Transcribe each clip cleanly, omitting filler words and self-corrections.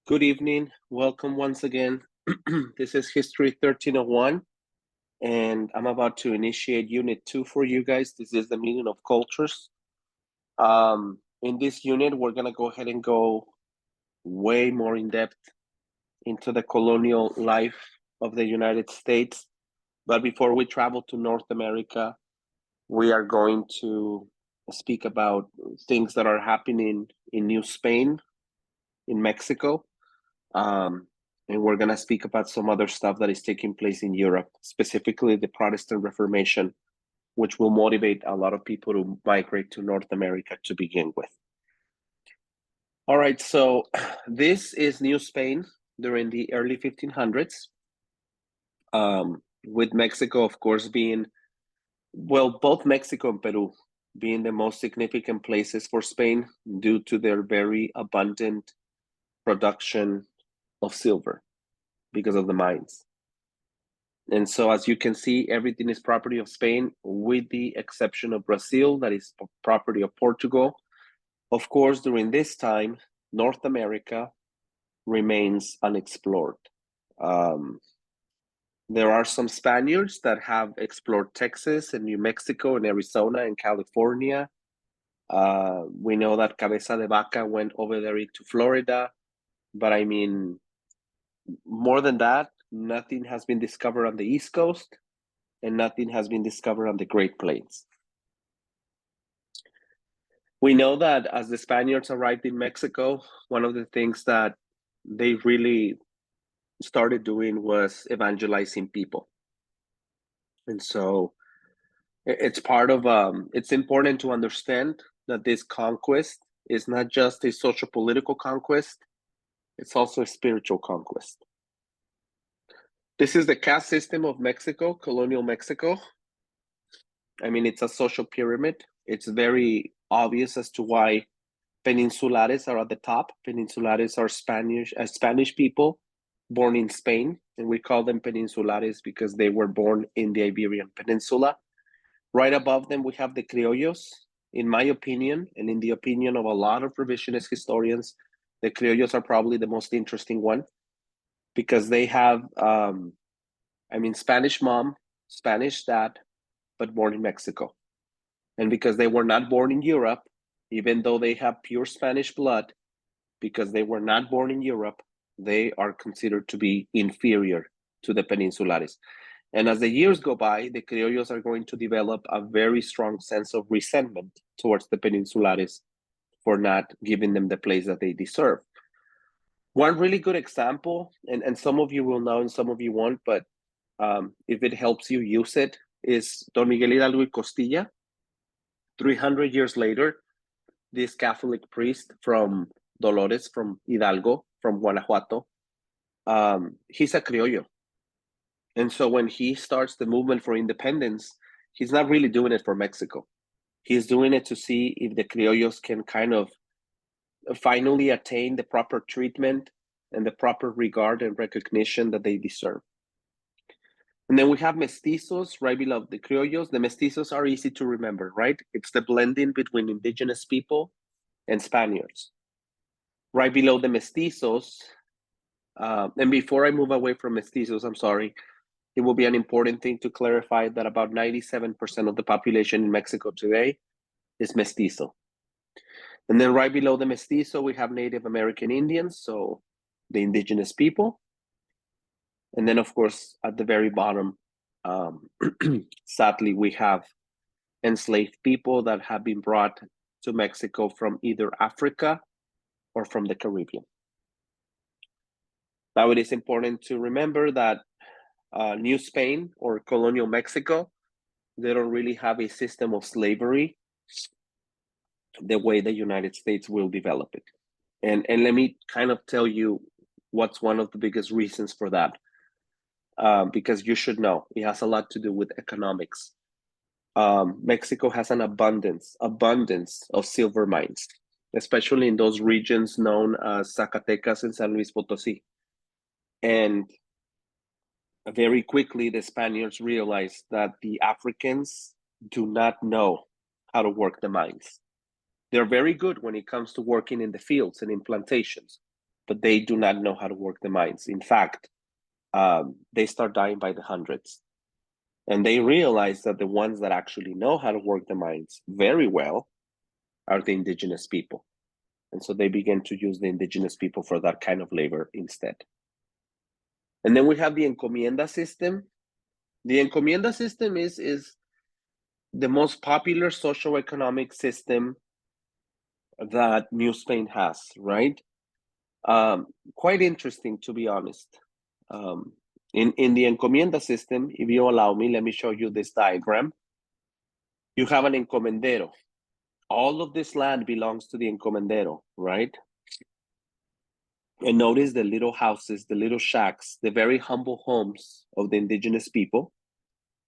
Good evening. Welcome once again. This is History 1301, and I'm about to initiate Unit 2 for you guys. This is the meaning of cultures. In this unit, we're going to go ahead and go way more in depth into the colonial life of the United States. But before we travel to North America, we are going to speak about things that are happening in New Spain, in Mexico. And we're going to speak about some other stuff that is taking place in Europe, specifically the Protestant Reformation, which will motivate a lot of people to migrate to North America to begin with. All right, so this is New Spain during the early 1500s, with Mexico, of course, being, well, both Mexico and Peru being the most significant places for Spain due to their very abundant production of silver because of the mines. And so, as you can see, everything is property of Spain, with the exception of Brazil, that is property of Portugal. Of course, during this time, North America remains unexplored. There are some Spaniards that have explored Texas and New Mexico and Arizona and California. We know that Cabeza de Vaca went over there into Florida, but I mean, more than that, nothing has been discovered on the East Coast, and nothing has been discovered on the Great Plains. We know that as the Spaniards arrived in Mexico, one of the things that they really started doing was evangelizing people. And so it's part of, it's important to understand that this conquest is not just a social political conquest, it's also a spiritual conquest. This is the caste system of Mexico, colonial Mexico. I mean, it's a social pyramid. It's very obvious as to why Peninsulares are at the top. Peninsulares are Spanish people born in Spain, and we call them Peninsulares because they were born in the Iberian Peninsula. Right above them, we have the Criollos. In my opinion, and in the opinion of a lot of revisionist historians, the Criollos are probably the most interesting one because they have, Spanish mom, Spanish dad, but born in Mexico. And because they were not born in Europe, even though they have pure Spanish blood, because they were not born in Europe, they are considered to be inferior to the Peninsulares. And as the years go by, the Criollos are going to develop a very strong sense of resentment towards the Peninsulares for not giving them the place that they deserve. One really good example, and some of you will know and some of you won't, but if it helps you use it, is Don Miguel Hidalgo y Costilla. 300 years later, this Catholic priest from Dolores, from Hidalgo, from Guanajuato, he's a criollo. And so when he starts the movement for independence, he's not really doing it for Mexico. He's doing it to see if the criollos can kind of finally attain the proper treatment and the proper regard and recognition that they deserve. And then we have mestizos right below the criollos. The mestizos are easy to remember, right? It's the blending between indigenous people and Spaniards. Right below the mestizos, and before I move away from mestizos, I'm sorry, it will be an important thing to clarify that about 97% of the population in Mexico today is mestizo. And then right below the mestizo, we have Native American Indians, so the indigenous people. And then, of course, at the very bottom, sadly, we have enslaved people that have been brought to Mexico from either Africa or from the Caribbean. Now, it is important to remember that New Spain or colonial Mexico, they don't really have a system of slavery the way the United States will develop it. And let me kind of tell you what's one of the biggest reasons for that. Because you should know, it has a lot to do with economics. Mexico has an abundance of silver mines, especially in those regions known as Zacatecas and San Luis Potosí. And very quickly, the Spaniards realized that the Africans do not know how to work the mines. They're very good when it comes to working in the fields and in plantations, but they do not know how to work the mines. In fact, they start dying by the hundreds. And they realize that the ones that actually know how to work the mines very well are the indigenous people. And so they begin to use the indigenous people for that kind of labor instead. And then we have the encomienda system. The encomienda system is the most popular socioeconomic system that New Spain has, right? Quite interesting, to be honest. In the encomienda system, if you allow me, let me show you this diagram. You have an encomendero. All of this land belongs to the encomendero, right? And notice the little houses, the little shacks, the very humble homes of the indigenous people.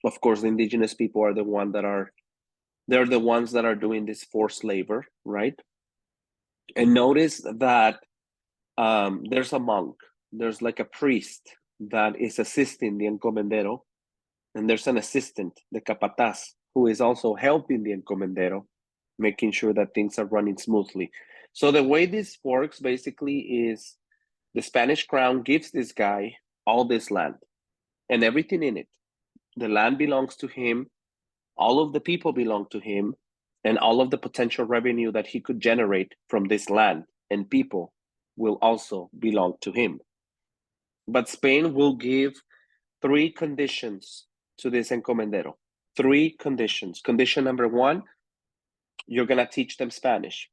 Of course, the indigenous people are the ones that are doing this forced labor, right? And notice that there's a monk, there's like a priest that is assisting the encomendero, and there's an assistant, the capataz, who is also helping the encomendero, making sure that things are running smoothly. So the way this works basically is the Spanish crown gives this guy all this land and everything in it. The land belongs to him, all of the people belong to him, and all of the potential revenue that he could generate from this land and people will also belong to him. But Spain will give 3 conditions to this encomendero. 3 conditions. Condition number 1, you're going to teach them Spanish.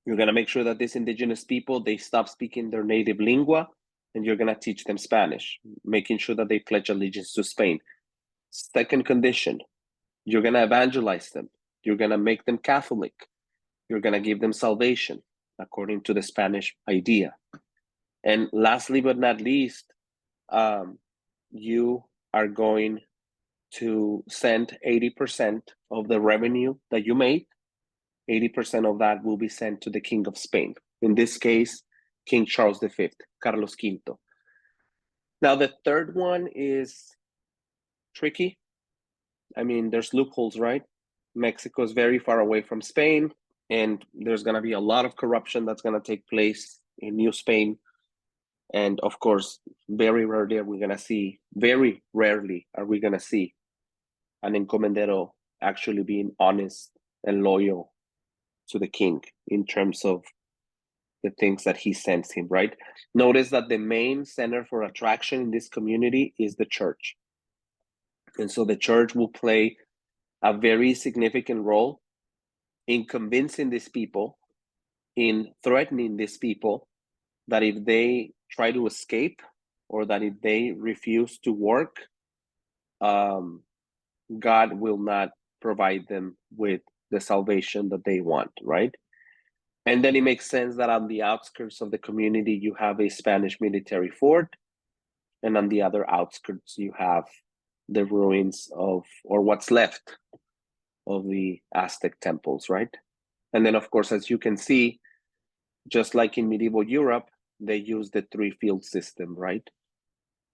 You're going to make sure that these indigenous people, they stop speaking their native lingua, and you're going to teach them Spanish, making sure that they pledge allegiance to Spain. Second condition, you're going to evangelize them. You're going to make them Catholic. You're going to give them salvation according to the Spanish idea. And lastly but not least, you are going to send 80% of the revenue that you made. 80% of that will be sent to the King of Spain. In this case, King Charles V, Carlos V. Now, the third one is tricky. I mean, there's loopholes, right? Mexico is very far away from Spain, and there's going to be a lot of corruption that's going to take place in New Spain. And of course, very rarely are we going to see an encomendero actually being honest and loyal to the king in terms of the things that he sends him, right? Notice that the main center for attraction in this community is the church. And so the church will play a very significant role in convincing these people, in threatening these people, that if they try to escape or that if they refuse to work, God will not provide them with the salvation that they want, right? And then it makes sense that on the outskirts of the community, you have a Spanish military fort, and on the other outskirts, you have the ruins of, or what's left of the Aztec temples, right? And then, of course, as you can see, just like in medieval Europe, they use the 3-field system, right?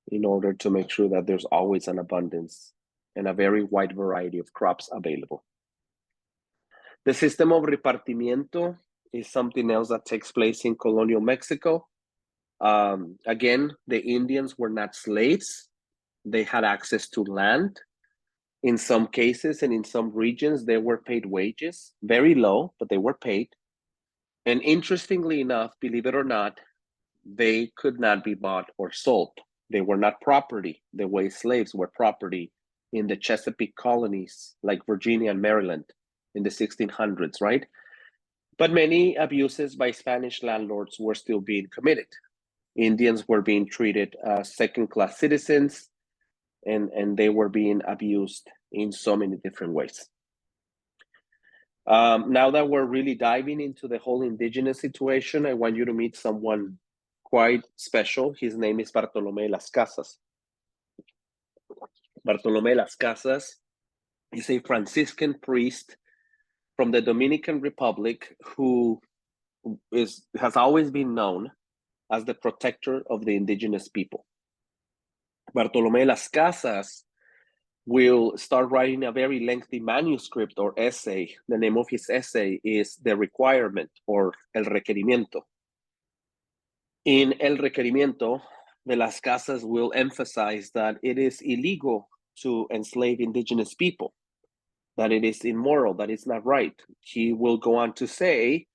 In order to make sure that there's always an abundance and a very wide variety of crops available. The system of repartimiento is something else that takes place in colonial Mexico. Again, the Indians were not slaves. They had access to land. In some cases and in some regions, they were paid wages, very low, but they were paid. And interestingly enough, believe it or not, they could not be bought or sold. They were not property the way slaves were property in the Chesapeake colonies like Virginia and Maryland in the 1600s, right? But many abuses by Spanish landlords were still being committed. Indians were being treated as second-class citizens, and they were being abused in so many different ways. Now that we're really diving into the whole indigenous situation, I want you to meet someone quite special. His name is Bartolomé Las Casas. Bartolomé Las Casas is a Franciscan priest from the Dominican Republic who has always been known as the protector of the indigenous people. Bartolomé Las Casas will start writing a very lengthy manuscript or essay. The name of his essay is The Requirement, or El Requerimiento. In El Requerimiento, de las Casas will emphasize that it is illegal to enslave indigenous people, that it is immoral, that it's not right. He will go on to say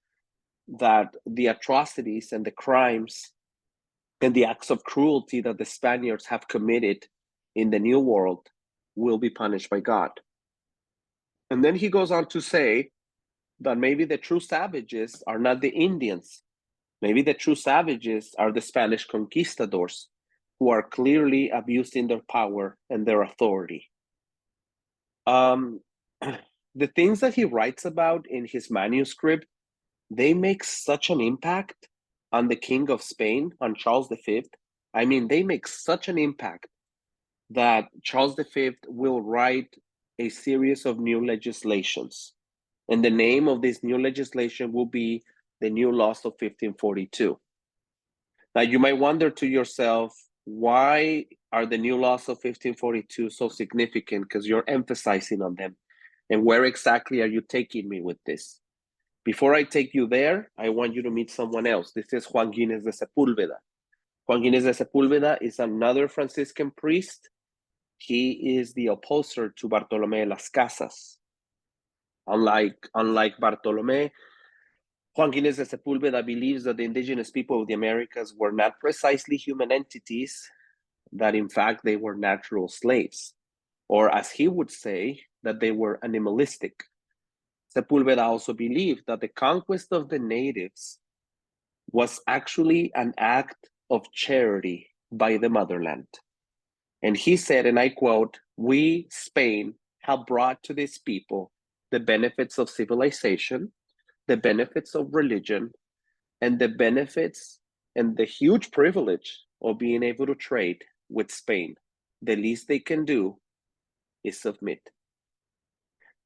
that the atrocities and the crimes and the acts of cruelty that the Spaniards have committed in the New World will be punished by God. And then he goes on to say that maybe the true savages are not the Indians. Maybe the true savages are the Spanish conquistadors who are clearly abusing their power and their authority. The things that he writes about in his manuscript, they make such an impact on the King of Spain, on Charles V. I mean, they make such an impact that Charles V will write a series of new legislations. And the name of this new legislation will be the New Laws of 1542. Now, you might wonder to yourself, why are the New Laws of 1542 so significant? Because you're emphasizing on them. And where exactly are you taking me with this? Before I take you there, I want you to meet someone else. This is Juan Guinness de Sepúlveda. Juan Guinness de Sepúlveda is another Franciscan priest. He is the opposer to Bartolomé de las Casas. Unlike Bartolomé, Juan Guinness de Sepúlveda believes that the indigenous people of the Americas were not precisely human entities, that in fact they were natural slaves, or as he would say, that they were animalistic. Sepúlveda also believed that the conquest of the natives was actually an act of charity by the motherland. And he said, and I quote, "We, Spain, have brought to these people the benefits of civilization, the benefits of religion, and the benefits and the huge privilege of being able to trade with Spain. The least they can do is submit."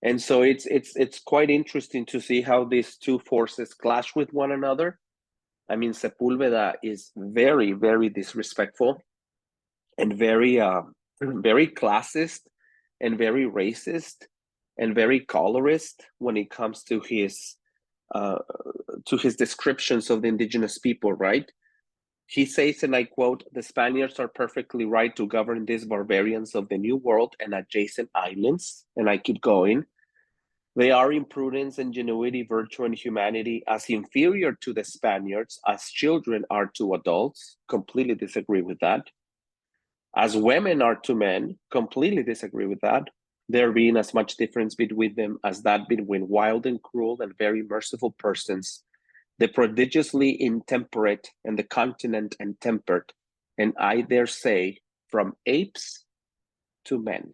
And so it's quite interesting to see how these two forces clash with one another. I mean, Sepúlveda is very, very disrespectful and very classist and very racist and very colorist when it comes to his descriptions of the indigenous people, right? He says, and I quote, "The Spaniards are perfectly right to govern these barbarians of the New World and adjacent islands." And I keep going. "They are in prudence, ingenuity, virtue, and humanity as inferior to the Spaniards as children are to adults." Completely disagree with that. "As women are to men." Completely disagree with that. "There being as much difference between them as that between wild and cruel and very merciful persons, the prodigiously intemperate and the continent and tempered, and I dare say from apes to men."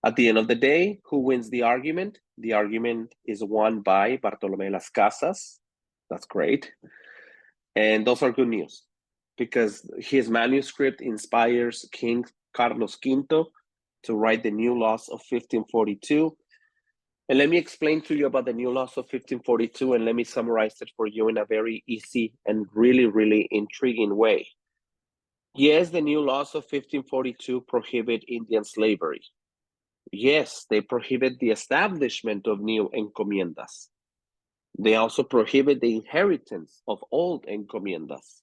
At the end of the day, who wins the argument? The argument is won by Bartolomé Las Casas. That's great. And those are good news, because his manuscript inspires King Carlos V to write the New Laws of 1542. And let me explain to you about the New Laws of 1542, and let me summarize it for you in a very easy and really, really intriguing way. Yes, the New Laws of 1542 prohibit Indian slavery. Yes, they prohibit the establishment of new encomiendas. They also prohibit the inheritance of old encomiendas.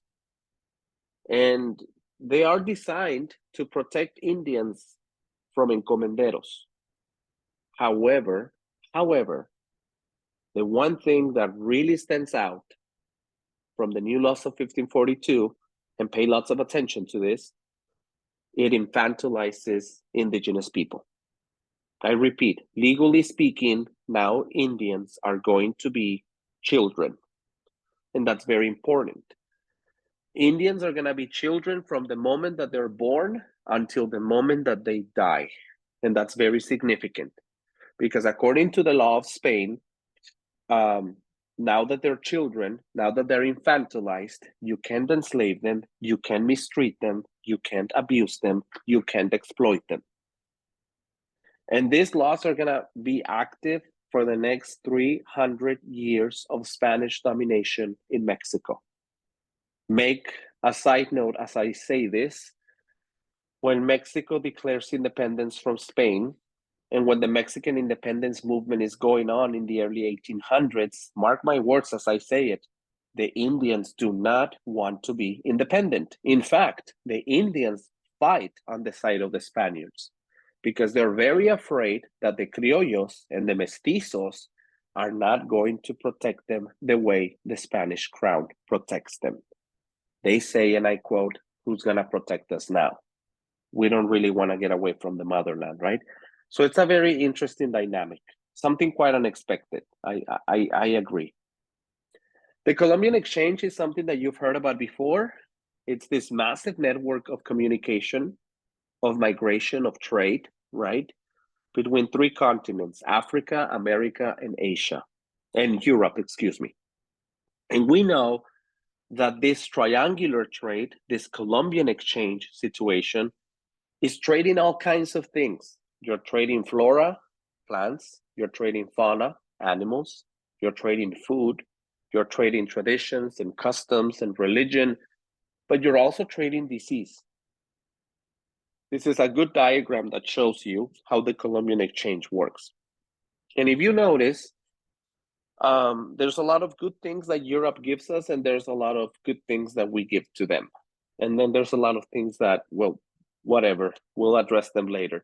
And they are designed to protect Indians from encomenderos. However, the one thing that really stands out from the New Laws of 1542, and pay lots of attention to this, it infantilizes indigenous people. I repeat, legally speaking, now Indians are going to be children. And that's very important. Indians are going to be children from the moment that they're born until the moment that they die. And that's very significant, because according to the law of Spain, now that they're children, now that they're infantilized, you can't enslave them, you can't mistreat them, you can't abuse them, you can't exploit them. And these laws are going to be active for the next 300 years of Spanish domination in Mexico. Make a side note as I say this: when Mexico declares independence from Spain, and when the Mexican independence movement is going on in the early 1800s, mark my words as I say it, The Indians do not want to be independent. In fact, the Indians fight on the side of the Spaniards because they're very afraid that the criollos and the mestizos are not going to protect them the way the Spanish crown protects them. They say, and I quote, "Who's going to protect us now? We don't really want to get away from the motherland," right? So it's a very interesting dynamic, something quite unexpected. I agree. The Colombian exchange is something that you've heard about before. It's this massive network of communication, of migration, of trade, right? Between three continents, Africa, America, and Asia, and Europe, excuse me. And we know that this triangular trade, this Colombian exchange situation, is trading all kinds of things. You're trading flora, plants, you're trading fauna, animals, you're trading food, you're trading traditions and customs and religion, but you're also trading disease. This is a good diagram that shows you how the Colombian exchange works. And if you notice, there's a lot of good things that Europe gives us, and there's a lot of good things that we give to them. And then there's a lot of things that, well, whatever, we'll address them later.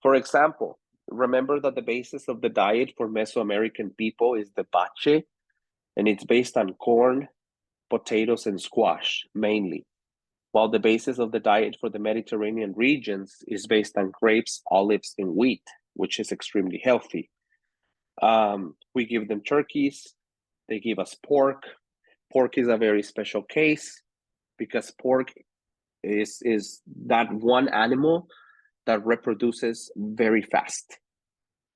For example, remember that the basis of the diet for Mesoamerican people is the bache, and it's based on corn, potatoes, and squash mainly, while the basis of the diet for the Mediterranean regions is based on grapes, olives, and wheat, which is extremely healthy. We give them turkeys, they give us pork. Pork is a very special case because pork is that one animal that reproduces very fast.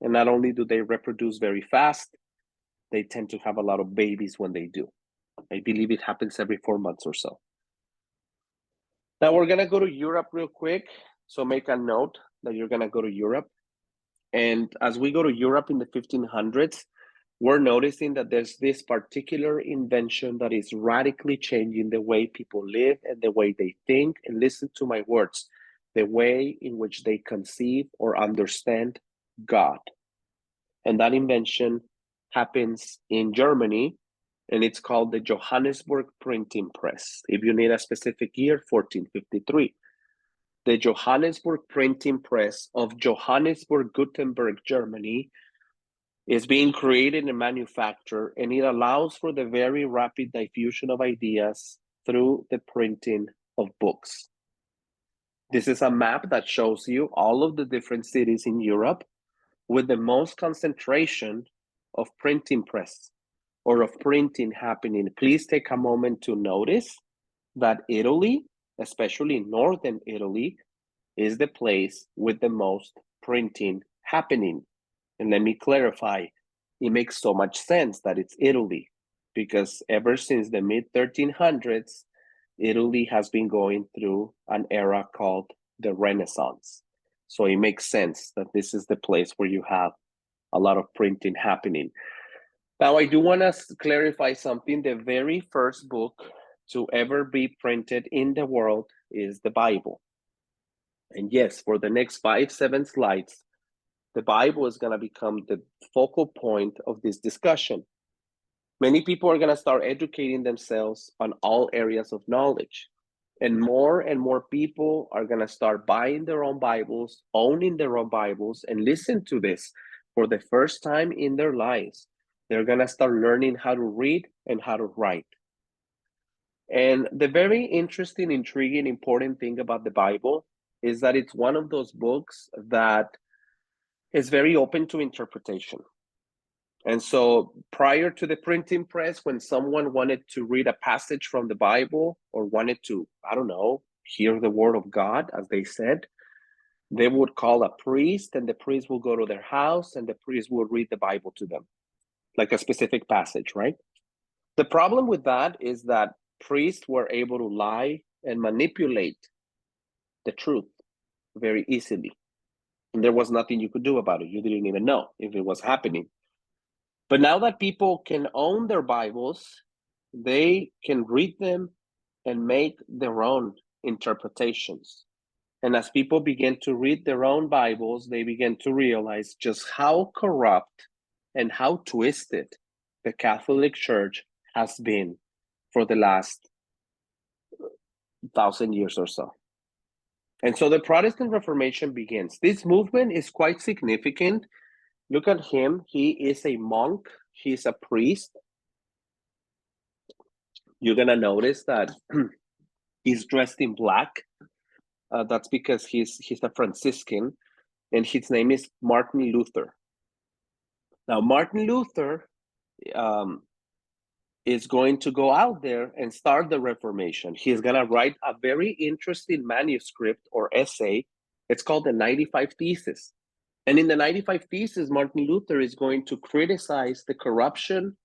And not only do they reproduce very fast, they tend to have a lot of babies when they do. I believe it happens every 4 months or so. Now we're gonna go to Europe real quick. So make a note that you're gonna go to Europe. And as we go to Europe in the 1500s, we're noticing that there's this particular invention that is radically changing the way people live and the way they think, and listen to my words, the way in which they conceive or understand God. And that invention happens in Germany, and it's called the Johannesburg Printing Press. If you need a specific year, 1453. The Johannesburg Printing Press of Johannesburg, Gutenberg, Germany, is being created and manufactured, and it allows for the very rapid diffusion of ideas through the printing of books. This is a map that shows you all of the different cities in Europe with the most concentration of printing press or of printing happening. Please take a moment to notice that Italy, especially northern Italy, is the place with the most printing happening. And let me clarify, it makes so much sense that it's Italy, because ever since the mid-1300s, Italy has been going through an era called the Renaissance. So it makes sense that this is the place where you have a lot of printing happening. Now, I do want to clarify something. The very first book to ever be printed in the world is the Bible. And yes, for the next 5-7 slides, the Bible is going to become the focal point of this discussion. Many people are going to start educating themselves on all areas of knowledge. And more people are going to start buying their own Bibles, owning their own Bibles, and listen to this for the first time in their lives. They're going to start learning how to read and how to write. And the very interesting, intriguing, important thing about the Bible is that it's one of those books that is very open to interpretation. And so prior to the printing press, when someone wanted to read a passage from the Bible or wanted to, I don't know, hear the word of God, as they said, they would call a priest, and the priest will go to their house and the priest will read the Bible to them, like a specific passage, right? The problem with that is that priests were able to lie and manipulate the truth very easily. And there was nothing you could do about it. You didn't even know if it was happening. But now that people can own their Bibles, they can read them and make their own interpretations. And as people begin to read their own Bibles, they begin to realize just how corrupt and how twisted the Catholic Church has been for the last 1,000 years or so. And so the Protestant Reformation begins. This movement is quite significant. Look at him. He is a monk. He's a priest. You're going to notice that he's dressed in black. That's because he's a Franciscan, and his name is Martin Luther. Now, Martin Luther is going to go out there and start the Reformation. He's going to write a very interesting manuscript or essay. It's called the 95 Theses. And in the 95 Theses, Martin Luther is going to criticize the corruption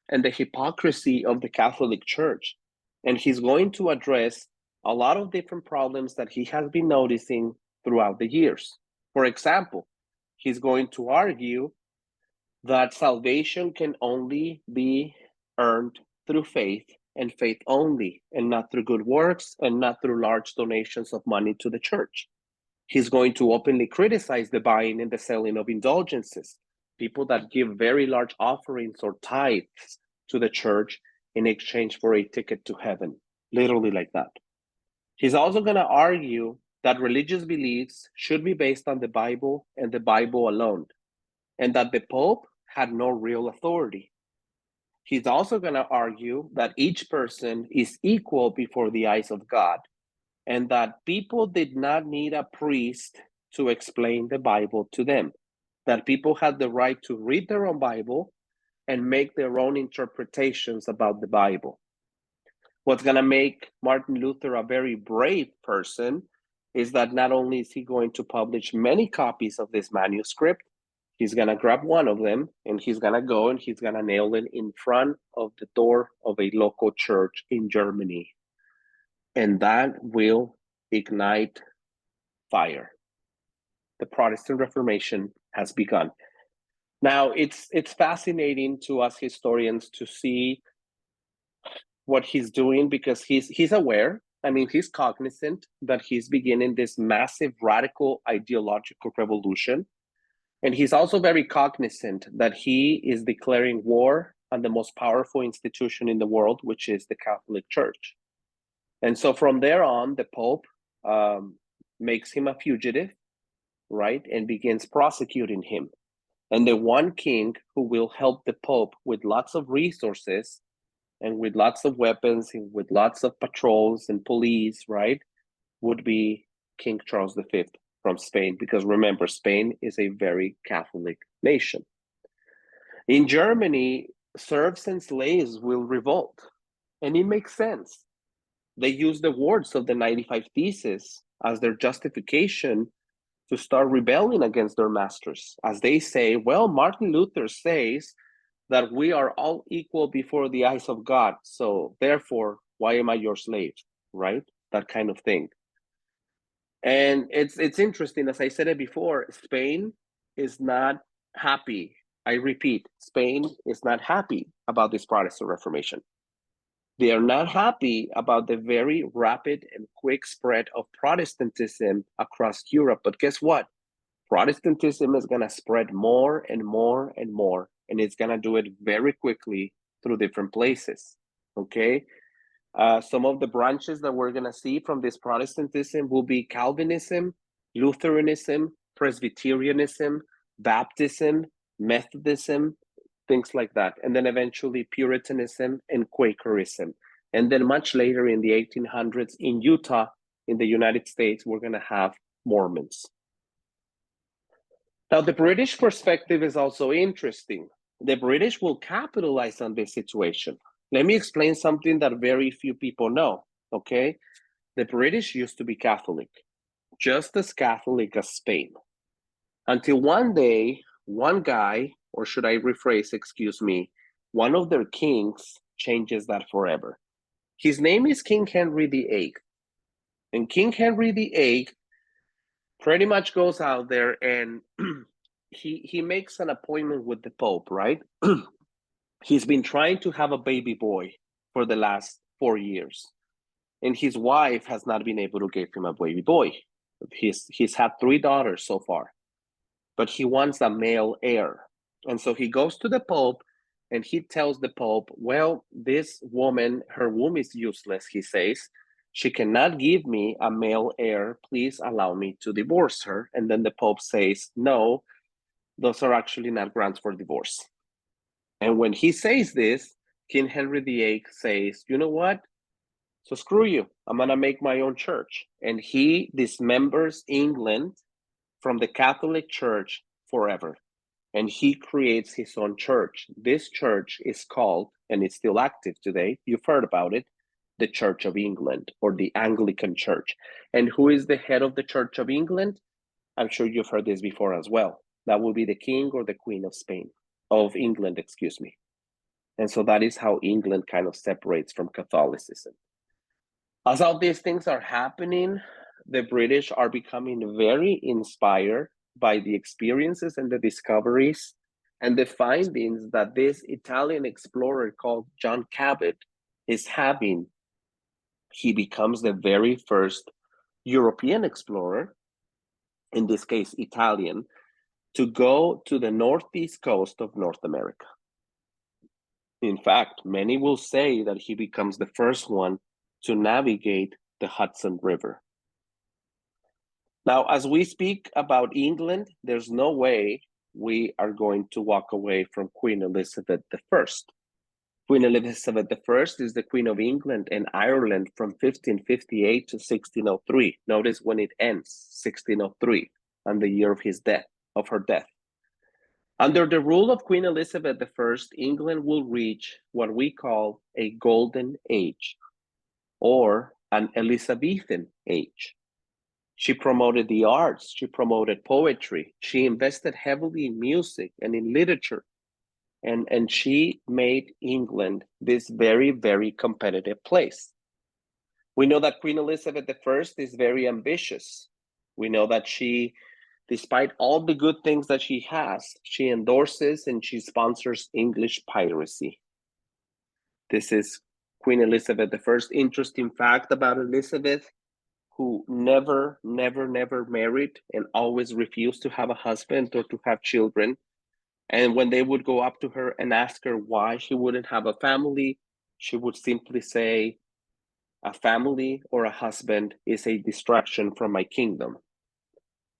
and the hypocrisy of the Catholic Church. And he's going to address a lot of different problems that he has been noticing throughout the years. For example, he's going to argue that salvation can only be earned through faith, and faith only, and not through good works, and not through large donations of money to the church. He's going to openly criticize the buying and the selling of indulgences, people that give very large offerings or tithes to the church in exchange for a ticket to heaven, literally like that. He's also going to argue that religious beliefs should be based on the Bible and the Bible alone, and that the Pope had no real authority. He's also going to argue that each person is equal before the eyes of God, and that people did not need a priest to explain the Bible to them, that people had the right to read their own Bible and make their own interpretations about the Bible. What's going to make Martin Luther a very brave person is that not only is he going to publish many copies of this manuscript, he's going to grab one of them and he's going to go and he's going to nail it in front of the door of a local church in Germany. And that will ignite fire. The Protestant Reformation has begun. Now, it's fascinating to us historians to see what he's doing, because he's aware. I mean, he's cognizant that he's beginning this massive radical ideological revolution. And he's also very cognizant that he is declaring war on the most powerful institution in the world, which is the Catholic Church. And so from there on, the Pope makes him a fugitive, right, and begins prosecuting him. And the one king who will help the Pope with lots of resources and with lots of weapons and with lots of patrols and police, right, would be King Charles V from Spain, because remember, Spain is a very Catholic nation. In Germany, serfs and slaves will revolt, and it makes sense. They use the words of the 95 Theses as their justification to start rebelling against their masters, as they say, well, Martin Luther says that we are all equal before the eyes of God, so therefore, why am I your slave, right? That kind of thing. And it's interesting, as I said it before, Spain is not happy. I repeat, Spain is not happy about this Protestant Reformation. They are not happy about the very rapid and quick spread of Protestantism across Europe. But guess what? Protestantism is going to spread more and more and more, and it's going to do it very quickly through different places, okay? Some of the branches that we're going to see from this Protestantism will be Calvinism, Lutheranism, Presbyterianism, Baptism, Methodism, things like that. And then eventually Puritanism and Quakerism. And then much later in the 1800s in Utah, in the United States, we're going to have Mormons. Now, the British perspective is also interesting. The British will capitalize on this situation. Let me explain something that very few people know, okay? The British used to be Catholic, just as Catholic as Spain. Until one day, one guy, or should I rephrase, excuse me, one of their kings changes that forever. His name is King Henry VIII. And King Henry VIII pretty much goes out there and he makes an appointment with the Pope, right? He's been trying to have a baby boy for the last 4 years. And his wife has not been able to give him a baby boy. He's had 3 daughters so far, but he wants a male heir. And so he goes to the Pope and he tells the Pope, well, this woman, her womb is useless, he says. She cannot give me a male heir. Please allow me to divorce her. And then the Pope says, no, those are actually not grounds for divorce. And when he says this, King Henry VIII says, you know what? So screw you. I'm going to make my own church. And he dismembers England from the Catholic Church forever. And he creates his own church. This church is called, and it's still active today, you've heard about it, the Church of England, or the Anglican Church. And who is the head of the Church of England? I'm sure you've heard this before as well. That will be the King or the Queen of Spain, of England, excuse me. And so that is how England kind of separates from Catholicism. As all these things are happening, the British are becoming very inspired by the experiences and the discoveries and the findings that this Italian explorer called John Cabot is having. He becomes the very first European explorer, in this case Italian, to go to the northeast coast of North America. In fact, many will say that he becomes the first one to navigate the Hudson River. Now, as we speak about England, there's no way we are going to walk away from Queen Elizabeth I. Queen Elizabeth I is the Queen of England and Ireland from 1558 to 1603. Notice when it ends, 1603, and the year of her death. Under the rule of Queen Elizabeth I, England will reach what we call a golden age, or an Elizabethan age. She promoted the arts, she promoted poetry, she invested heavily in music and in literature, and she made England this very, very competitive place. We know that Queen Elizabeth I is very ambitious. We know that she, despite all the good things that she has, she endorses and she sponsors English piracy. This is Queen Elizabeth I. Interesting fact about Elizabeth, who never married and always refused to have a husband or to have children. And when they would go up to her and ask her why she wouldn't have a family, she would simply say, a family or a husband is a distraction from my kingdom.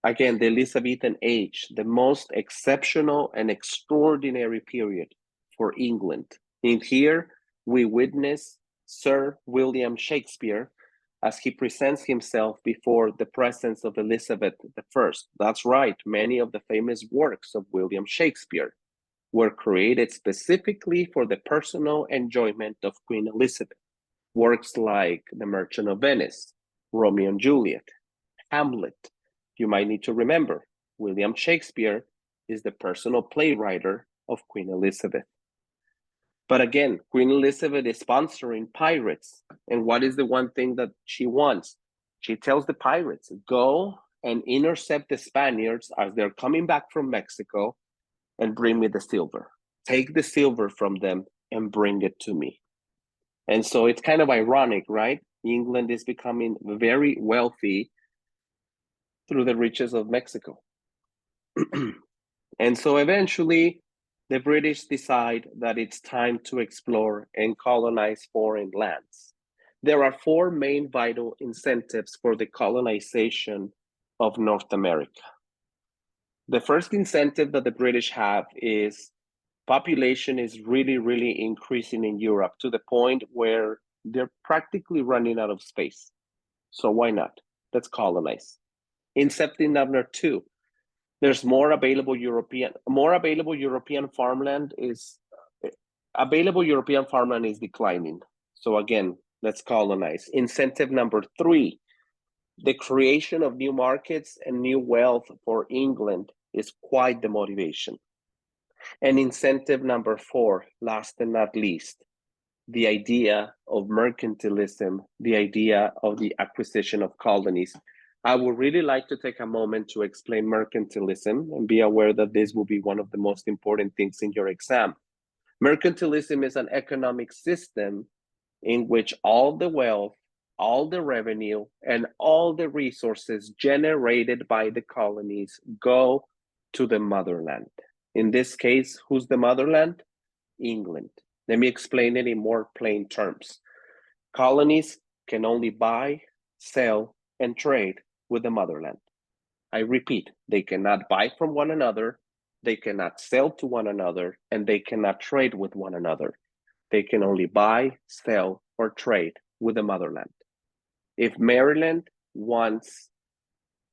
Again, the Elizabethan age, the most exceptional and extraordinary period for England. And here we witness Sir William Shakespeare as he presents himself before the presence of Elizabeth I. That's right, many of the famous works of William Shakespeare were created specifically for the personal enjoyment of Queen Elizabeth. Works like The Merchant of Venice, Romeo and Juliet, Hamlet. You might need to remember, William Shakespeare is the personal playwright of Queen Elizabeth. But again, Queen Elizabeth is sponsoring pirates. And what is the one thing that she wants? She tells the pirates, go and intercept the Spaniards as they're coming back from Mexico and bring me the silver. Take the silver from them and bring it to me. And so it's kind of ironic, right? England is becoming very wealthy through the riches of Mexico. And so eventually, the British decide that it's time to explore and colonize foreign lands. There are four main vital incentives for the colonization of North America. The first incentive that the British have is population is really increasing in Europe to the point where they're practically running out of space. So why not? Let's colonize. Incentive number two, there's more available European farmland is declining. So again, let's colonize. Incentive number three, the creation of new markets and new wealth for England is quite the motivation. And incentive number four, last and not least, the idea of mercantilism, the idea of the acquisition of colonies. I would really like to take a moment to explain mercantilism and be aware that this will be one of the most important things in your exam. Mercantilism is an economic system in which all the wealth, all the revenue, and all the resources generated by the colonies go to the motherland. In this case, who's the motherland? England. Let me explain it in more plain terms. Colonies can only buy, sell, and trade with the motherland. I repeat, they cannot buy from one another, they cannot sell to one another, and they cannot trade with one another. They can only buy, sell, or trade with the motherland. If Maryland wants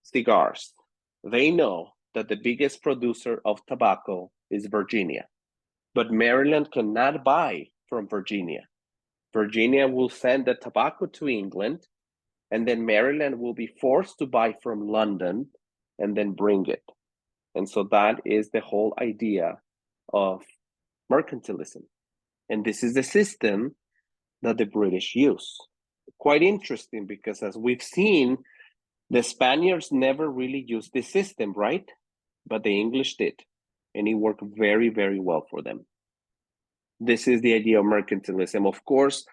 cigars, they know that the biggest producer of tobacco is Virginia. But Maryland cannot buy from Virginia. Virginia will send the tobacco to England, and then Maryland will be forced to buy from London and then bring it. And so that is the whole idea of mercantilism. And this is the system that the British use. Quite interesting, because as we've seen, the Spaniards never really used this system, right? But the English did, and it worked very, very well for them. This is the idea of mercantilism. Of course,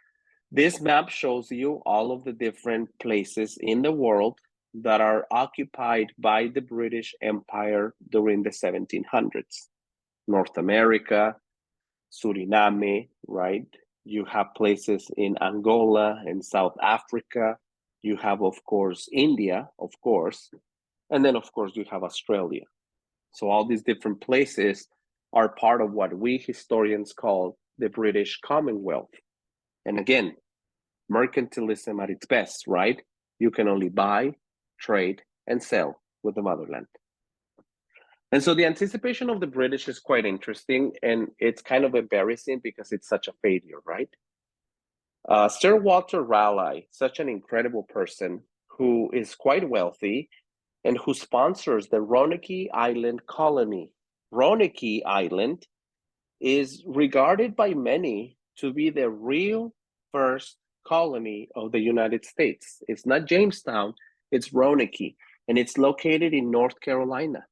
this map shows you all of the different places in the world that are occupied by the British Empire during the 1700s. North America, Suriname, right? You have places in Angola and South Africa. You have, of course, India, of course. And then, of course, you have Australia. So all these different places are part of what we historians call the British Commonwealth. And again, mercantilism at its best, right? You can only buy, trade, and sell with the motherland. And so the anticipation of the British is quite interesting, and it's kind of embarrassing because it's such a failure, right? Sir Walter Raleigh, such an incredible person who is quite wealthy and who sponsors the Roanoke Island colony. Roanoke Island is regarded by many to be the real first colony of the United States. It's not Jamestown, it's Roanoke, and it's located in North Carolina.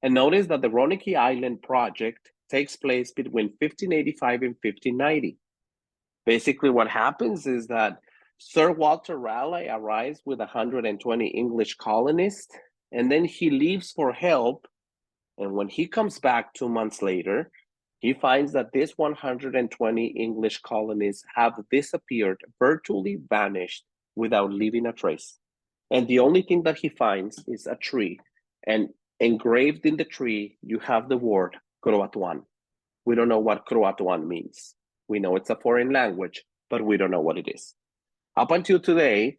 And notice that the Roanoke Island project takes place between 1585 and 1590. Basically, what happens is that Sir Walter Raleigh arrives with 120 English colonists, and then he leaves for help. And when he comes back 2 months later, he finds that these 120 English colonists have disappeared, virtually vanished, without leaving a trace. And the only thing that he finds is a tree. And engraved in the tree, you have the word Croatoan. We don't know what Croatoan means. We know it's a foreign language, but we don't know what it is. Up until today,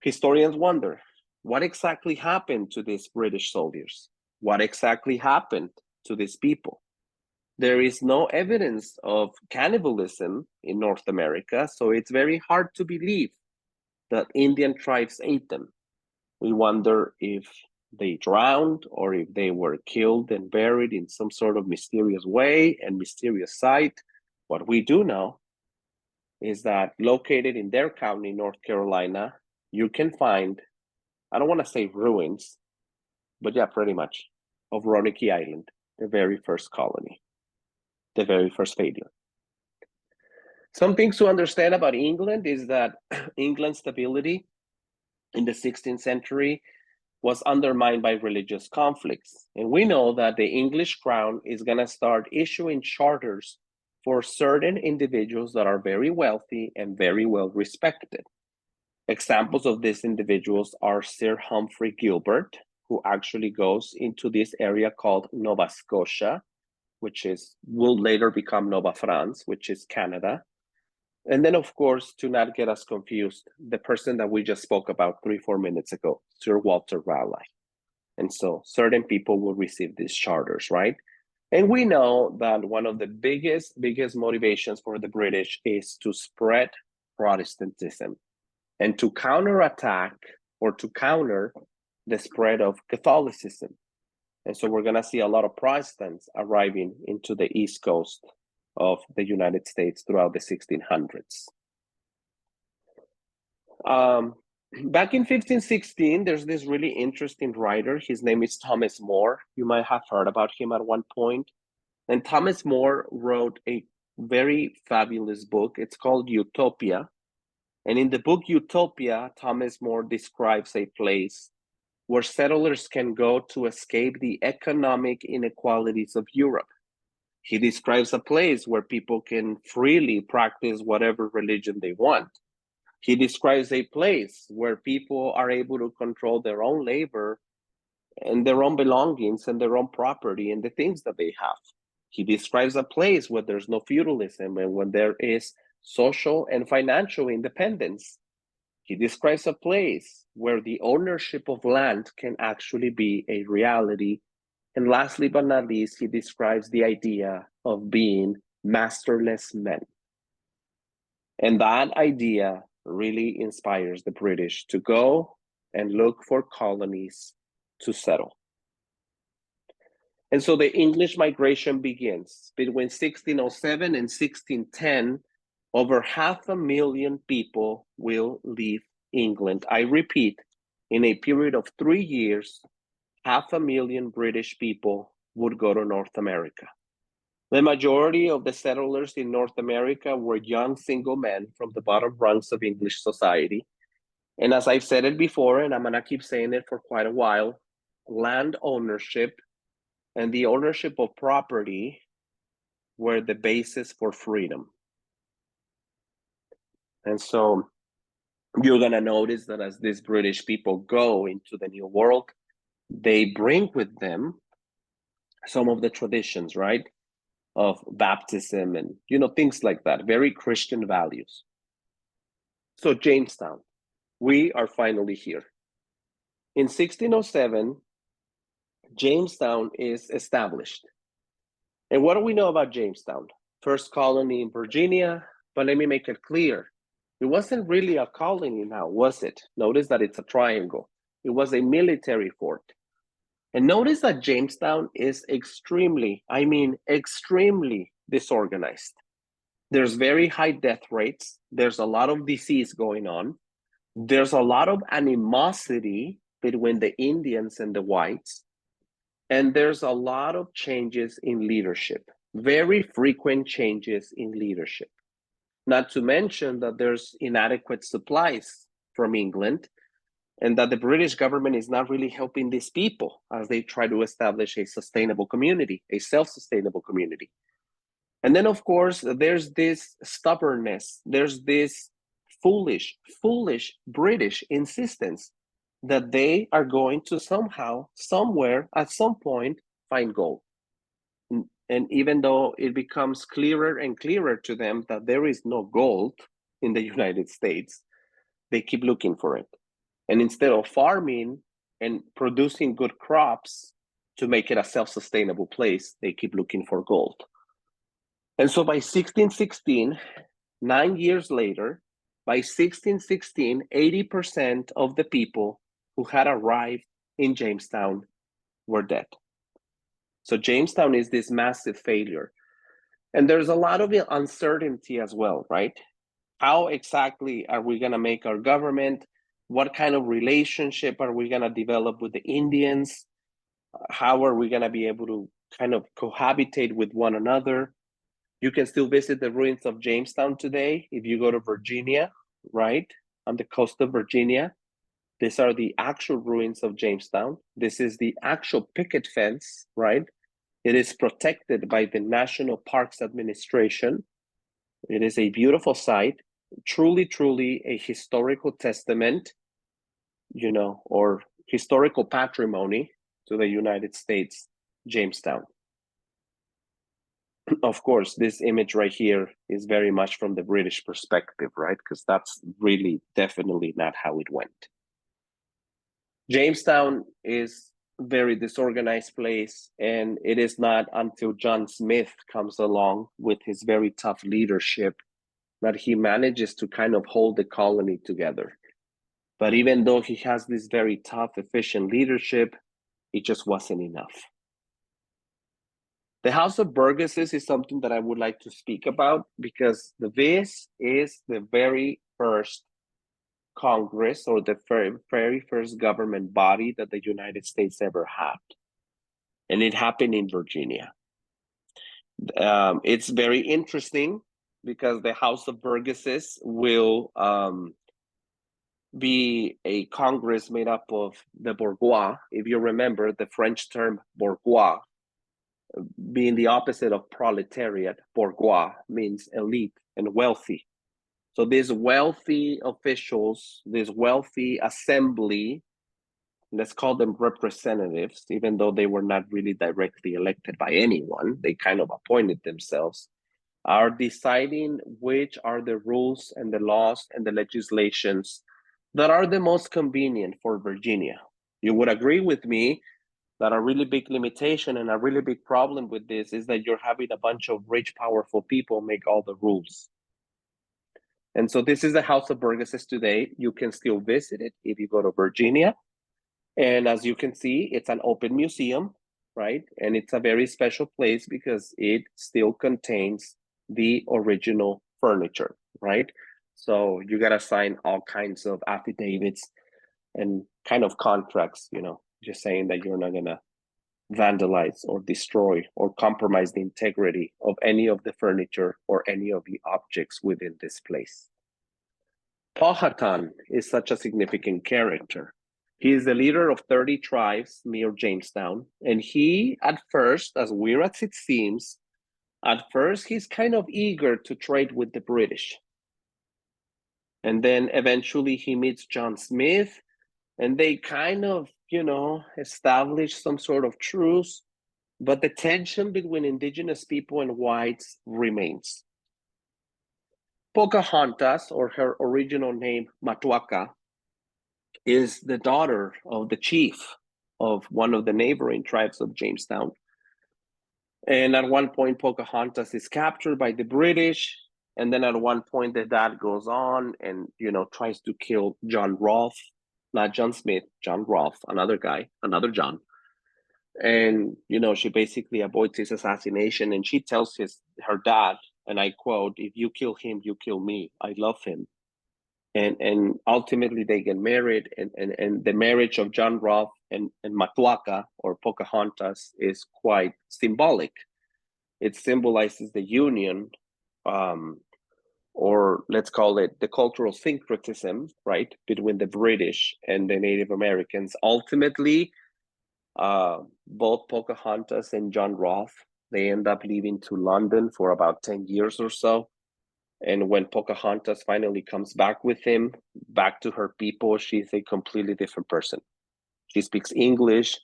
historians wonder, what exactly happened to these British soldiers? What exactly happened to these people? There is no evidence of cannibalism in North America, so it's very hard to believe that Indian tribes ate them. We wonder if they drowned or if they were killed and buried in some sort of mysterious way and mysterious site. What we do know is that located in Dare County, North Carolina, you can find, I don't want to say ruins, but yeah, pretty much, of Roanoke Island, the very first colony, the very first failure. Some things to understand about England is that England's stability in the 16th century was undermined by religious conflicts. And we know that the English crown is going to start issuing charters for certain individuals that are very wealthy and very well respected. Examples of these individuals are Sir Humphrey Gilbert, who actually goes into this area called Nova Scotia, which will later become Nova France, which is Canada. And then, of course, to not get us confused, the person that we just spoke about 3-4 minutes ago, Sir Walter Raleigh. And so certain people will receive these charters, right? And we know that one of the biggest motivations for the British is to spread Protestantism and to counterattack or to counter the spread of Catholicism. And so we're going to see a lot of Protestants arriving into the East Coast of the United States throughout the 1600s. Back in 1516, there's this really interesting writer. His name is Thomas More. You might have heard about him at one point. And Thomas More wrote a very fabulous book. It's called Utopia. And in the book Utopia, Thomas More describes a place where settlers can go to escape the economic inequalities of Europe. He describes a place where people can freely practice whatever religion they want. He describes a place where people are able to control their own labor and their own belongings and their own property and the things that they have. He describes a place where there's no feudalism and when there is social and financial independence. He describes a place where the ownership of land can actually be a reality. And lastly but not least, he describes the idea of being masterless men. And that idea really inspires the British to go and look for colonies to settle. And so the English migration begins. Between 1607 and 1610, over 500,000 people will leave England. I repeat, in a period of 3 years, 500,000 British people would go to North America. The majority of the settlers in North America were young single men from the bottom rungs of English society. And as I've said it before, and I'm gonna keep saying it for quite a while, land ownership and the ownership of property were the basis for freedom. And so you're gonna notice that as these British people go into the New World, they bring with them some of the traditions, right? Of baptism and, things like that, very Christian values. So Jamestown, we are finally here. In 1607, Jamestown is established. And what do we know about Jamestown? First colony in Virginia, but let me make it clear. It wasn't really a colony now, was it? Notice that it's a triangle. It was a military fort. And notice that Jamestown is extremely disorganized. There's very high death rates. There's a lot of disease going on. There's a lot of animosity between the Indians and the whites. And there's a lot of changes in leadership, very frequent changes in leadership. Not to mention that there's inadequate supplies from England and that the British government is not really helping these people as they try to establish a sustainable community, a self-sustainable community. And then, of course, there's this stubbornness, there's this foolish British insistence that they are going to somehow, somewhere, at some point, find gold. And even though it becomes clearer and clearer to them that there is no gold in the United States, they keep looking for it. And instead of farming and producing good crops to make it a self-sustainable place, they keep looking for gold. And so by 1616, 9 years later, by 1616, 80% of the people who had arrived in Jamestown were dead. So Jamestown is this massive failure. And there's a lot of uncertainty as well, right? How exactly are we gonna make our government? What kind of relationship are we gonna develop with the Indians? How are we gonna be able to kind of cohabitate with one another? You can still visit the ruins of Jamestown today if you go to Virginia, right? On the coast of Virginia. These are the actual ruins of Jamestown. This is the actual picket fence, right? It is protected by the National Parks Administration. It is a beautiful site, truly a historical testament, or historical patrimony to the United States, Jamestown. Of course, this image right here is very much from the British perspective, right? Because that's really definitely not how it went. Jamestown is a very disorganized place, and it is not until John Smith comes along with his very tough leadership that he manages to kind of hold the colony together. But even though he has this very tough, efficient leadership, it just wasn't enough. The House of Burgesses is something that I would like to speak about because this is the very first Congress or the very first government body that the United States ever had. And it happened in Virginia. It's very interesting because the House of Burgesses will be a Congress made up of the bourgeois. If you remember the French term bourgeois, being the opposite of proletariat. Bourgeois means elite and wealthy. So these wealthy officials, this wealthy assembly, let's call them representatives, even though they were not really directly elected by anyone, they kind of appointed themselves, are deciding which are the rules and the laws and the legislations that are the most convenient for Virginia. You would agree with me that a really big limitation and a really big problem with this is that you're having a bunch of rich, powerful people make all the rules. And so this is the House of Burgesses today. You can still visit it if you go to Virginia. And as you can see, it's an open museum, right? And it's a very special place because it still contains the original furniture, right? So you got to sign all kinds of affidavits and kind of contracts, you know, just saying that you're not going to vandalize or destroy or compromise the integrity of any of the furniture or any of the objects within this place. Powhatan is such a significant character. He is the leader of 30 tribes near Jamestown. And he, at first, as weird as it seems, at first he's kind of eager to trade with the British. And then eventually he meets John Smith, and they kind of, you know, establish some sort of truce, but the tension between indigenous people and whites remains. Pocahontas, or her original name, Matuaka, is the daughter of the chief of one of the neighboring tribes of Jamestown. And at one point, Pocahontas is captured by the British. And then at one point, the dad goes on and, you know, tries to kill John Rolfe, not John Smith, John Rolfe, another guy, another John. And, you know, she basically avoids his assassination. And she tells her dad, and I quote, "If you kill him, you kill me. I love him." And ultimately they get married, and the marriage of John Rolfe and Matuaka, or Pocahontas, is quite symbolic. It symbolizes the union, or let's call it the cultural syncretism, right, between the British and the Native Americans. Ultimately, both Pocahontas and John Rolfe, they end up leaving to London for about 10 years or so. And when Pocahontas finally comes back with him, back to her people, she's a completely different person. She speaks English.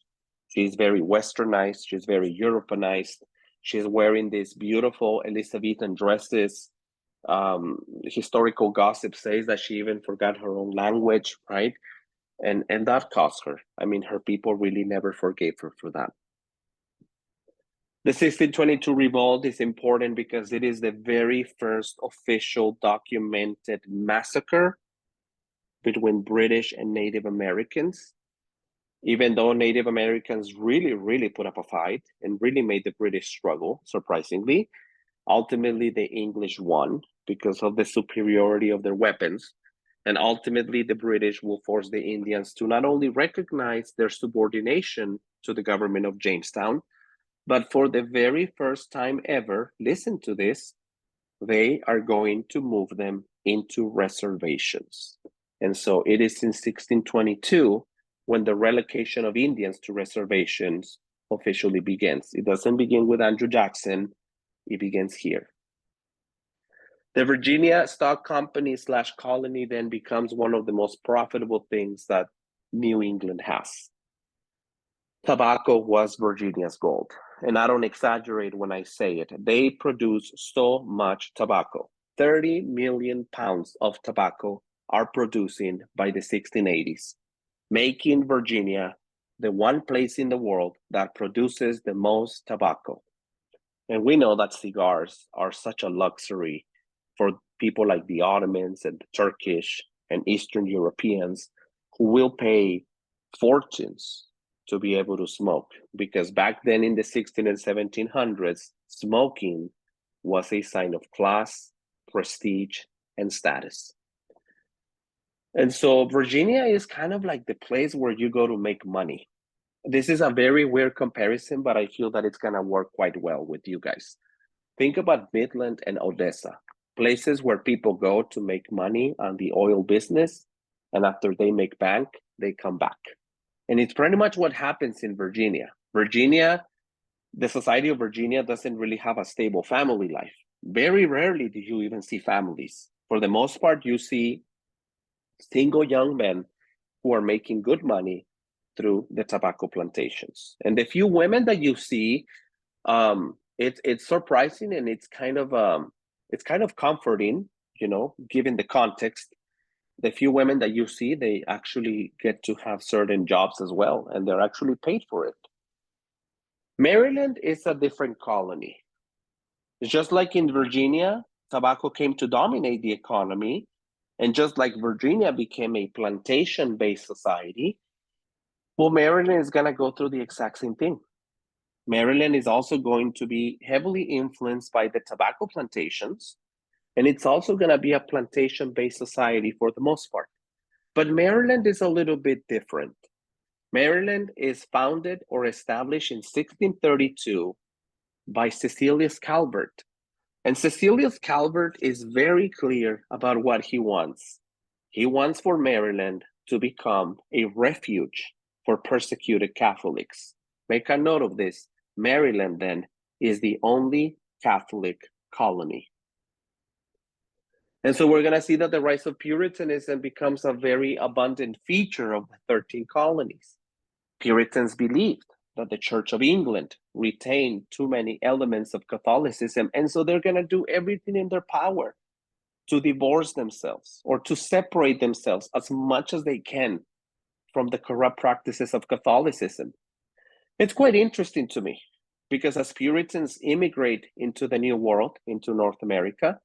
She's very westernized. She's very Europeanized. She's wearing these beautiful Elizabethan dresses. Historical gossip says that she even forgot her own language, right? And that cost her. I mean, her people really never forgave her for that. The 1622 revolt is important because it is the very first official documented massacre between British and Native Americans. Even though Native Americans really, really put up a fight and really made the British struggle, surprisingly, ultimately the English won because of the superiority of their weapons. And ultimately the British will force the Indians to not only recognize their subordination to the government of Jamestown, but for the very first time ever, listen to this, they are going to move them into reservations. And so it is in 1622 when the relocation of Indians to reservations officially begins. It doesn't begin with Andrew Jackson, it begins here. The Virginia Stock Company / colony then becomes one of the most profitable things that New England has. Tobacco was Virginia's gold. And I don't exaggerate when I say it. They produce so much tobacco. 30 million pounds of tobacco are producing by the 1680s, making Virginia the one place in the world that produces the most tobacco. And we know that cigars are such a luxury for people like the Ottomans and the Turkish and Eastern Europeans who will pay fortunes to be able to smoke, because back then in the 16 and 1700s, smoking was a sign of class, prestige, and status. And so Virginia is kind of like the place where you go to make money. This is a very weird comparison, but I feel that it's gonna work quite well with you guys. Think about Midland and Odessa, places where people go to make money on the oil business, and after they make bank, they come back. And it's pretty much what happens in Virginia. Virginia, the Society of Virginia doesn't really have a stable family life. Very rarely do you even see families. For the most part, you see single young men who are making good money through the tobacco plantations. And the few women that you see, it's surprising, and it's kind of comforting, given the context. The few women that you see, they actually get to have certain jobs as well, and they're actually paid for it. Maryland is a different colony. Just like in Virginia, tobacco came to dominate the economy, and just like Virginia became a plantation-based society, well, Maryland is going to go through the exact same thing. Maryland is also going to be heavily influenced by the tobacco plantations, and it's also going to be a plantation-based society for the most part. But Maryland is a little bit different. Maryland is founded or established in 1632 by Cecilius Calvert. And Cecilius Calvert is very clear about what he wants. He wants for Maryland to become a refuge for persecuted Catholics. Make a note of this. Maryland, then, is the only Catholic colony. And so we're going to see that the rise of Puritanism becomes a very abundant feature of the 13 colonies. Puritans believed that the Church of England retained too many elements of Catholicism, and so they're going to do everything in their power to divorce themselves or to separate themselves as much as they can from the corrupt practices of Catholicism. It's quite interesting to me because as Puritans immigrate into the New World, into North America,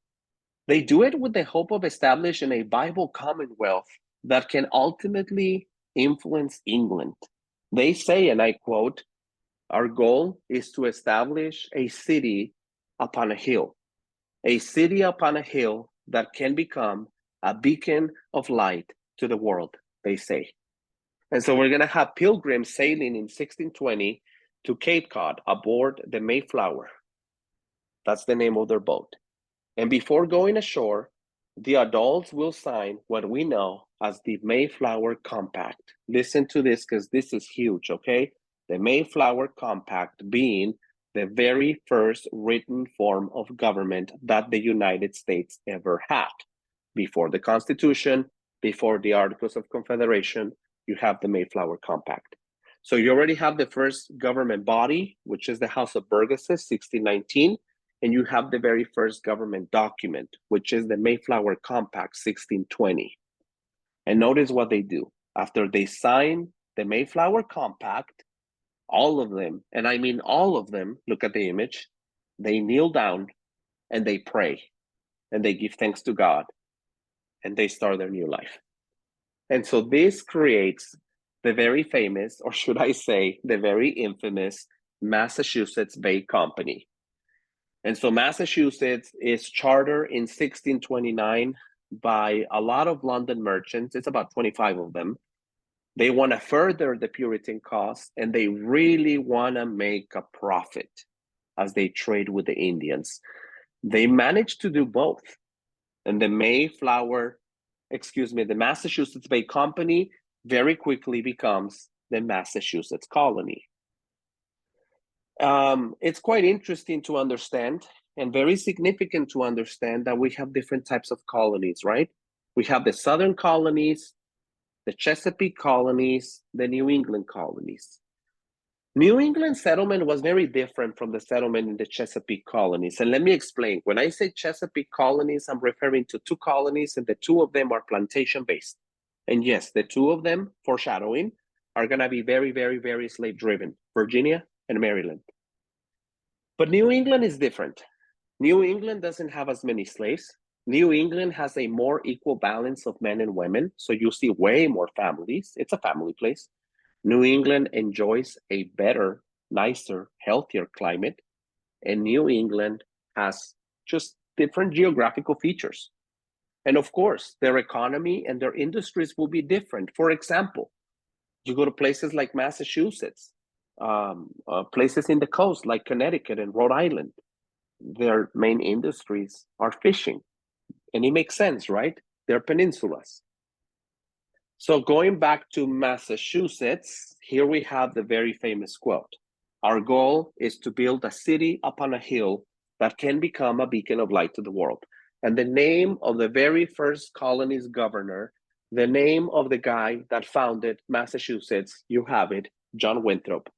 they do it with the hope of establishing a Bible commonwealth that can ultimately influence England. They say, and I quote, "Our goal is to establish a city upon a hill that can become a beacon of light to the world," they say. And so we're going to have pilgrims sailing in 1620 to Cape Cod aboard the Mayflower. That's the name of their boat. And before going ashore, the adults will sign what we know as the Mayflower Compact. Listen to this because this is huge, okay? The Mayflower Compact being the very first written form of government that the United States ever had. Before the Constitution, before the Articles of Confederation, you have the Mayflower Compact. So you already have the first government body, which is the House of Burgesses, 1619, and you have the very first government document, which is the Mayflower Compact, 1620. And notice what they do. After they sign the Mayflower Compact, all of them, and I mean all of them, look at the image, they kneel down and they pray and they give thanks to God and they start their new life. And so this creates the very famous, or should I say, the very infamous Massachusetts Bay Company. And so Massachusetts is chartered in 1629 by a lot of London merchants. It's about 25 of them. They want to further the Puritan cause, and they really want to make a profit as they trade with the Indians. They managed to do both. And the Massachusetts Bay Company very quickly becomes the Massachusetts colony. It's quite interesting to understand and very significant to understand that we have different types of colonies, right? We have the Southern colonies, the Chesapeake colonies, the New England colonies. New England settlement was very different from the settlement in the Chesapeake colonies. And let me explain. When I say Chesapeake colonies, I'm referring to two colonies, and the two of them are plantation-based. And yes, the two of them, foreshadowing, are going to be very, very, very slave-driven, Virginia and Maryland. But New England is different. New England doesn't have as many slaves. New England has a more equal balance of men and women, so you see way more families. It's a family place. New England enjoys a better, nicer, healthier climate, and New England has just different geographical features. And of course, their economy and their industries will be different. For example, you go to places like Massachusetts, places in the coast like Connecticut and Rhode Island, their main industries are fishing. And it makes sense, right? They're peninsulas. So going back to Massachusetts, here we have the very famous quote. Our goal is to build a city upon a hill that can become a beacon of light to the world. And the name of the very first colony's governor, the name of the guy that founded Massachusetts, you have it, John Winthrop.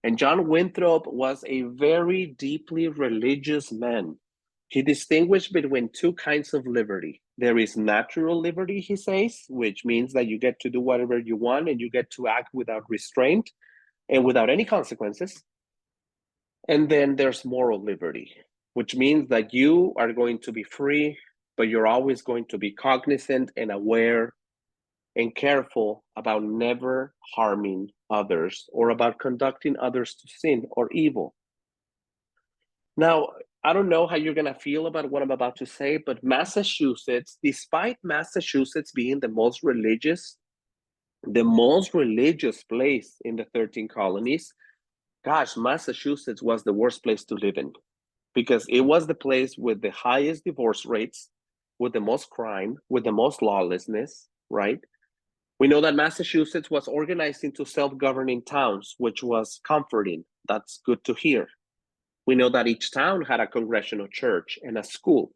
And John Winthrop was a very deeply religious man. He distinguished between two kinds of liberty. There is natural liberty, he says, which means that you get to do whatever you want and you get to act without restraint and without any consequences. And then there's moral liberty, which means that you are going to be free, but you're always going to be cognizant and aware and careful about never harming others or about conducting others to sin or evil. Now, I don't know how you're going to feel about what I'm about to say, but Massachusetts, despite Massachusetts being the most religious place in the 13 colonies, gosh, Massachusetts was the worst place to live in because it was the place with the highest divorce rates, with the most crime, with the most lawlessness, right? We know that Massachusetts was organized into self-governing towns, which was comforting. That's good to hear. We know that each town had a congregational church and a school.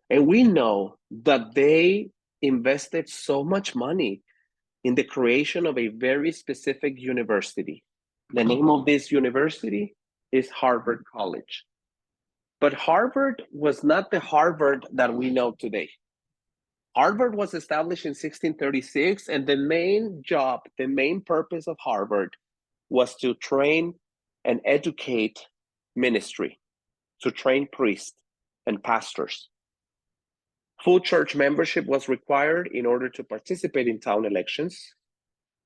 And we know that they invested so much money in the creation of a very specific university. The name of this university is Harvard College. But Harvard was not the Harvard that we know today. Harvard was established in 1636, and the main purpose of Harvard was to train and educate ministry, to train priests and pastors. Full church membership was required in order to participate in town elections.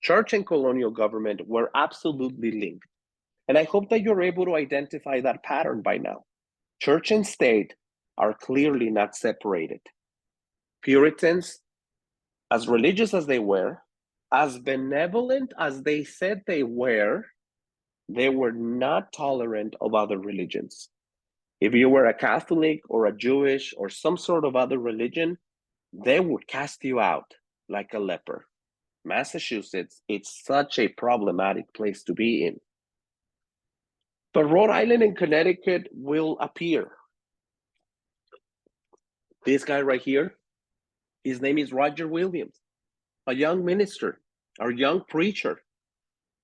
Church and colonial government were absolutely linked. And I hope that you're able to identify that pattern by now. Church and state are clearly not separated. Puritans, as religious as they were, as benevolent as they said they were not tolerant of other religions. If you were a Catholic or a Jewish or some sort of other religion, they would cast you out like a leper. Massachusetts, it's such a problematic place to be in. But Rhode Island and Connecticut will appear. This guy right here, his name is Roger Williams, a young minister, a young preacher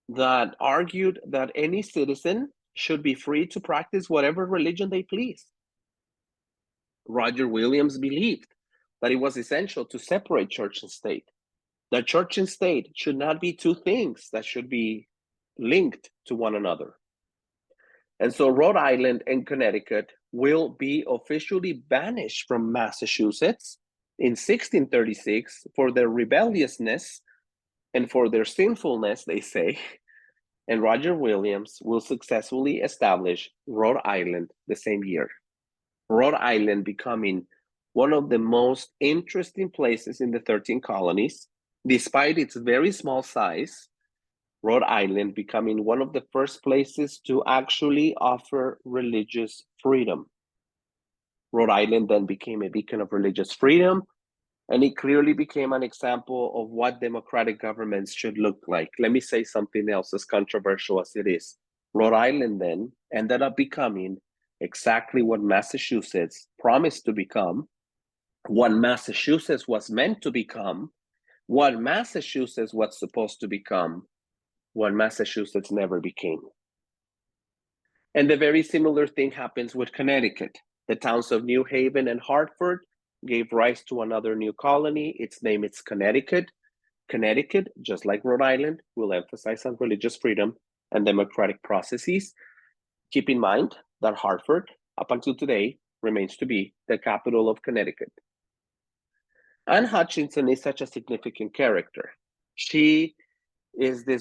that argued that any citizen should be free to practice whatever religion they please. Roger Williams believed that it was essential to separate church and state. That church and state should not be two things that should be linked to one another. And so Rhode Island and Connecticut will be officially banished from Massachusetts in 1636 for their rebelliousness and for their sinfulness, they say. And Roger Williams will successfully establish Rhode Island the same year. Rhode Island becoming one of the most interesting places in the 13 colonies, despite its very small size. Rhode Island becoming one of the first places to actually offer religious freedom. Rhode Island then became a beacon of religious freedom, and it clearly became an example of what democratic governments should look like. Let me say something else, as controversial as it is. Rhode Island then ended up becoming exactly what Massachusetts promised to become, what Massachusetts was meant to become, what Massachusetts was supposed to become, what Massachusetts never became. And the very similar thing happens with Connecticut. The towns of New Haven and Hartford gave rise to another new colony. Its name is Connecticut. Connecticut, just like Rhode Island, will emphasize on religious freedom and democratic processes. Keep in mind that Hartford, up until today, remains to be the capital of Connecticut. Anne Hutchinson is such a significant character. She is this